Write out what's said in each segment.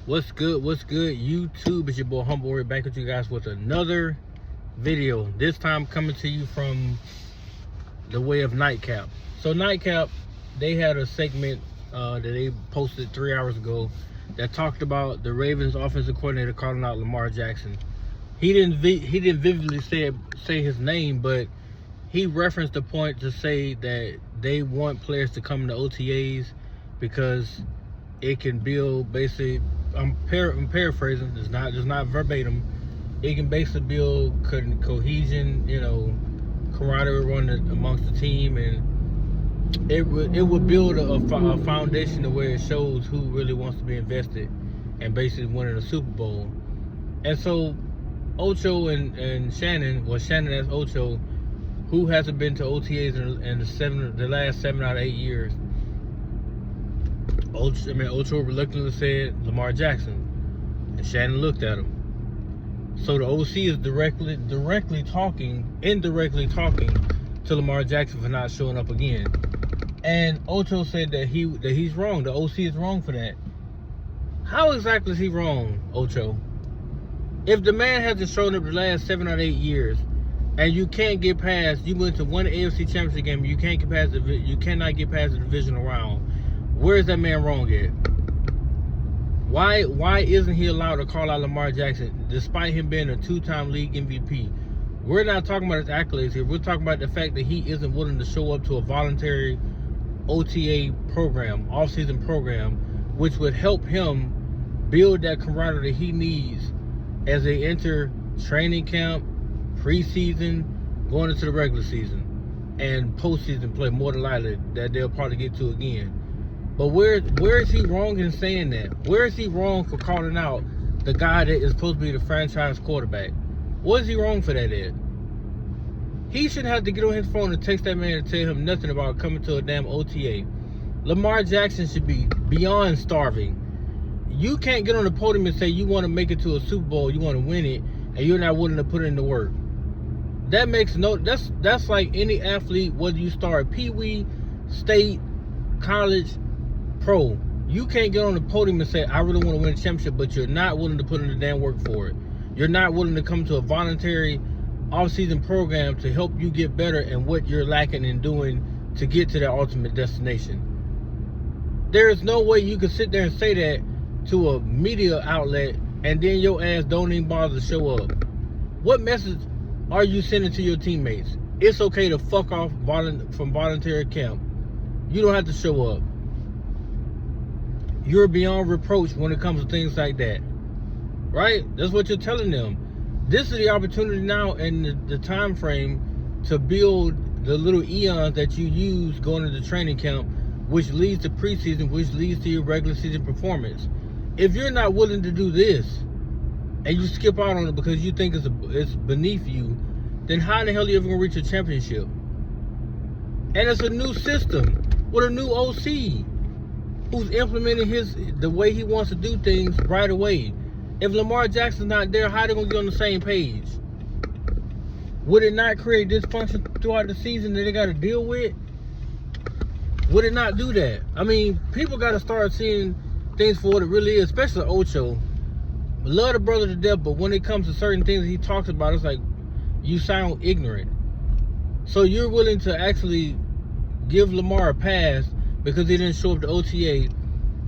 What's good? What's good, YouTube? It's your boy Humble Warrior back with you guys with another video. This time coming to you from the way of Nightcap. So Nightcap, they had a segment that they posted 3 hours ago that talked about the Ravens offensive coordinator calling out Lamar Jackson. He didn't vividly say his name, but he referenced the point to say that they want players to come to OTAs because it can build basically. I'm paraphrasing. It's not verbatim. It can basically build cohesion, camaraderie amongst the team, and it would build a foundation to where it shows who really wants to be invested and basically winning a Super Bowl. And so Ocho and Shannon, well, Shannon asked Ocho, who hasn't been to OTAs in the last 7 out of 8 years? Ocho reluctantly said Lamar Jackson, and Shannon looked at him. So the OC is indirectly talking to Lamar Jackson for not showing up again. And Ocho said that he's wrong. The OC is wrong for that. How exactly is he wrong, Ocho? If the man hasn't shown up the last 7 out of 8 years, and you can't get past, you went to one AFC Championship game, you cannot get past the divisional round. Where is that man wrong at? Why isn't he allowed to call out Lamar Jackson despite him being a 2-time league MVP? We're not talking about his accolades here. We're talking about the fact that he isn't willing to show up to a voluntary OTA program, off-season program, which would help him build that camaraderie that he needs as they enter training camp, preseason, going into the regular season, and postseason play more than likely that they'll probably get to again. But where is he wrong in saying that? Where is he wrong for calling out the guy that is supposed to be the franchise quarterback? What is he wrong for that at? He shouldn't have to get on his phone and text that man and tell him nothing about coming to a damn OTA. Lamar Jackson should be beyond starving. You can't get on the podium and say you want to make it to a Super Bowl, you want to win it, and you're not willing to put in the work. That makes that's like any athlete, whether you start Pee-wee, state, college, pro. You can't get on the podium and say, I really want to win a championship, but you're not willing to put in the damn work for it. You're not willing to come to a voluntary off-season program to help you get better in what you're lacking in doing to get to that ultimate destination. There is no way you can sit there and say that to a media outlet and then your ass don't even bother to show up. What message are you sending to your teammates? It's okay to fuck off from voluntary camp. You don't have to show up. You're beyond reproach when it comes to things like that. Right? That's what you're telling them. This is the opportunity now and the time frame to build the little eons that you use going into training camp, which leads to preseason, which leads to your regular season performance. If you're not willing to do this, and you skip out on it because you think it's beneath you, then how the hell are you ever going to reach a championship? And it's a new system with a new OC who's implementing the way he wants to do things right away. If Lamar Jackson's not there, how are they going to get on the same page? Would it not create dysfunction throughout the season that they got to deal with? Would it not do that? I mean, people got to start seeing things for what it really is, especially Ocho. Love the brother to death, but when it comes to certain things he talks about, it's like, you sound ignorant. So you're willing to actually give Lamar a pass because he didn't show up to OTA,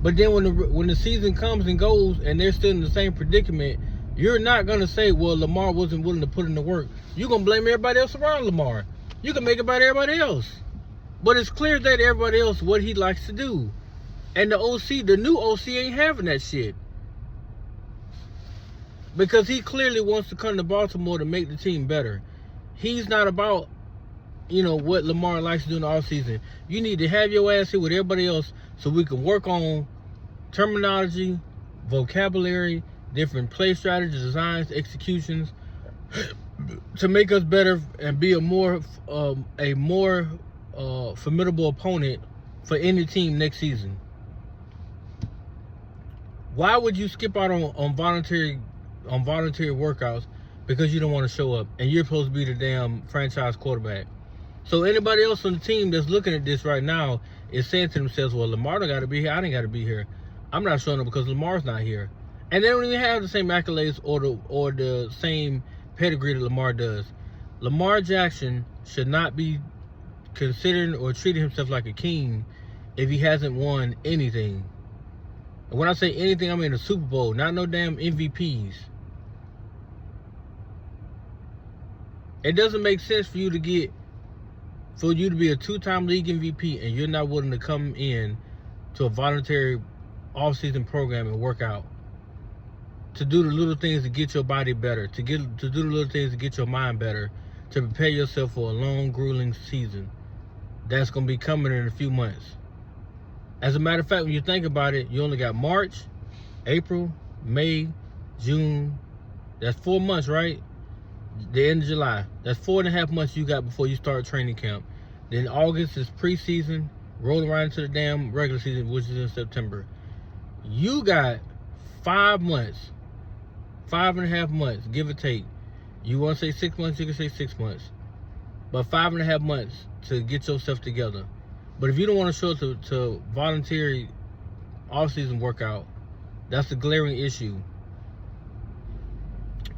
but then when the season comes and goes and they're still in the same predicament, you're not going to say, well, Lamar wasn't willing to put in the work. You're going to blame everybody else around Lamar. You can make it about everybody else. But it's clear that everybody else what he likes to do. And the new OC ain't having that shit. Because he clearly wants to come to Baltimore to make the team better. He's not about, what Lamar likes to do in the offseason. You need to have your ass here with everybody else so we can work on terminology, vocabulary, different play strategies, designs, executions to make us better and be a more formidable opponent for any team next season. Why would you skip out on voluntary workouts because you don't want to show up and you're supposed to be the damn franchise quarterback? So anybody else on the team that's looking at this right now is saying to themselves, well, Lamar got to be here. I didn't got to be here. I'm not showing up because Lamar's not here. And they don't even have the same accolades or the same pedigree that Lamar does. Lamar Jackson should not be considering or treating himself like a king if he hasn't won anything. And when I say anything, I mean a Super Bowl, not no damn MVPs. It doesn't make sense for you to be a two-time league MVP and you're not willing to come in to a voluntary off-season program and work out. To do the little things to get your body better, to do the little things to get your mind better, to prepare yourself for a long, grueling season that's going to be coming in a few months. As a matter of fact, when you think about it, you only got March, April, May, June. That's 4 months, right? The end of July. That's 4.5 months you got before you start training camp. Then August is preseason, rolling right into the damn regular season, which is in September. You got 5 months, 5.5 months, give or take. You want to say 6 months, you can say 6 months. But 5.5 months to get yourself together. But if you don't want to show up to voluntary off-season workout, that's a glaring issue.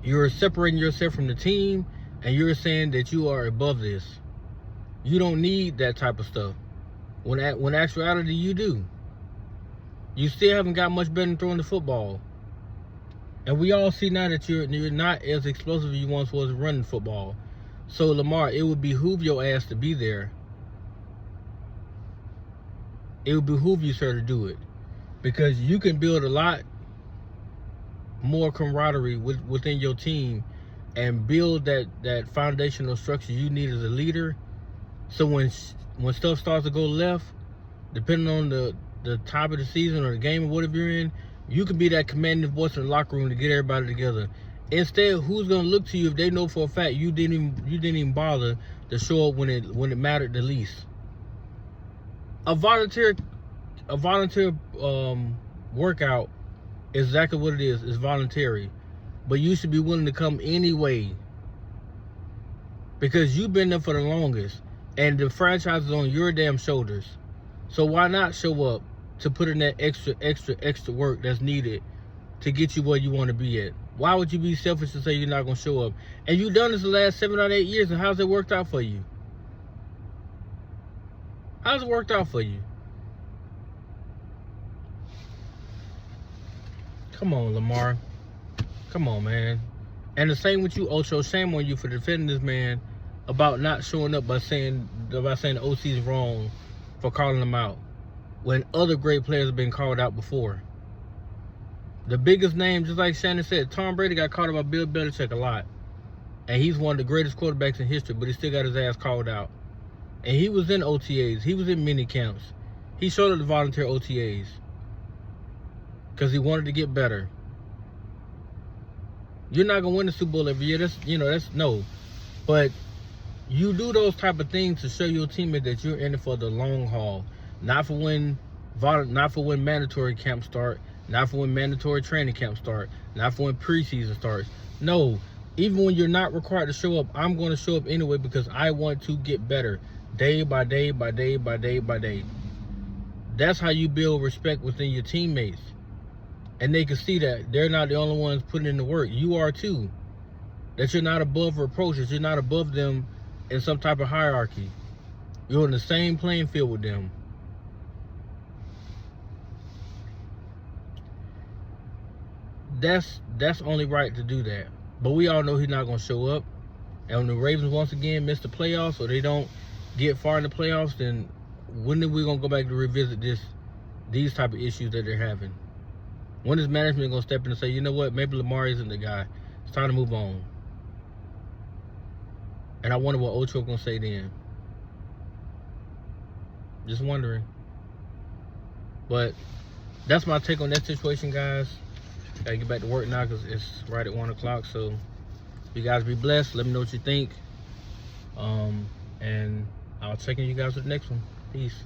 You're separating yourself from the team, and you're saying that you are above this. You don't need that type of stuff. When actuality, you do. You still haven't got much better than throwing the football. And we all see now that you're not as explosive as you once was running football. So, Lamar, it would behoove your ass to be there. It would behoove you, sir, to do it. Because you can build a lot more camaraderie within your team and build that foundational structure you need as a leader. So when stuff starts to go left, depending on the top of the season or the game or whatever you're in, you can be that commanding voice in the locker room to get everybody together. Instead, who's gonna look to you if they know for a fact you didn't even bother to show up when it mattered the least? A volunteer workout is exactly what it is. It's voluntary, but you should be willing to come anyway because you've been there for the longest, and the franchise is on your damn shoulders. So why not show up to put in that extra work that's needed to get you where you want to be at? Why would you be selfish to say you're not going to show up? And you've done this the last 7 or 8 years, and how's it worked out for you? How's it worked out for you? Come on, Lamar. Come on, man. And the same with you, Ocho. Shame on you for defending this man about not showing up by saying the OC's wrong for calling him out when other great players have been called out before. The biggest name, just like Shannon said, Tom Brady got called out by Bill Belichick a lot. And he's one of the greatest quarterbacks in history, but he still got his ass called out. And he was in OTAs. He was in mini camps. He showed up to volunteer OTAs because he wanted to get better. You're not going to win the Super Bowl every year. That's no. But you do those type of things to show your teammate that you're in it for the long haul. Not for when mandatory camps start. Not for when mandatory training camps start. Not for when preseason starts. No. Even when you're not required to show up, I'm going to show up anyway because I want to get better. Day by day by day by day by day. That's how you build respect within your teammates. And they can see that they're not the only ones putting in the work. You are too. That you're not above reproach. That you're not above them in some type of hierarchy. You're on the same playing field with them. That's only right to do that. But we all know he's not going to show up. And when the Ravens once again miss the playoffs or they don't get far in the playoffs, then when are we going to go back to revisit these type of issues that they're having? When is management going to step in and say, you know what, maybe Lamar isn't the guy. It's time to move on. And I wonder what Ocho going to say then. Just wondering. But that's my take on that situation, guys. Gotta get back to work now because it's right at 1 o'clock. So you guys be blessed. Let me know what you think. And I'll check in you guys with the next one. Peace.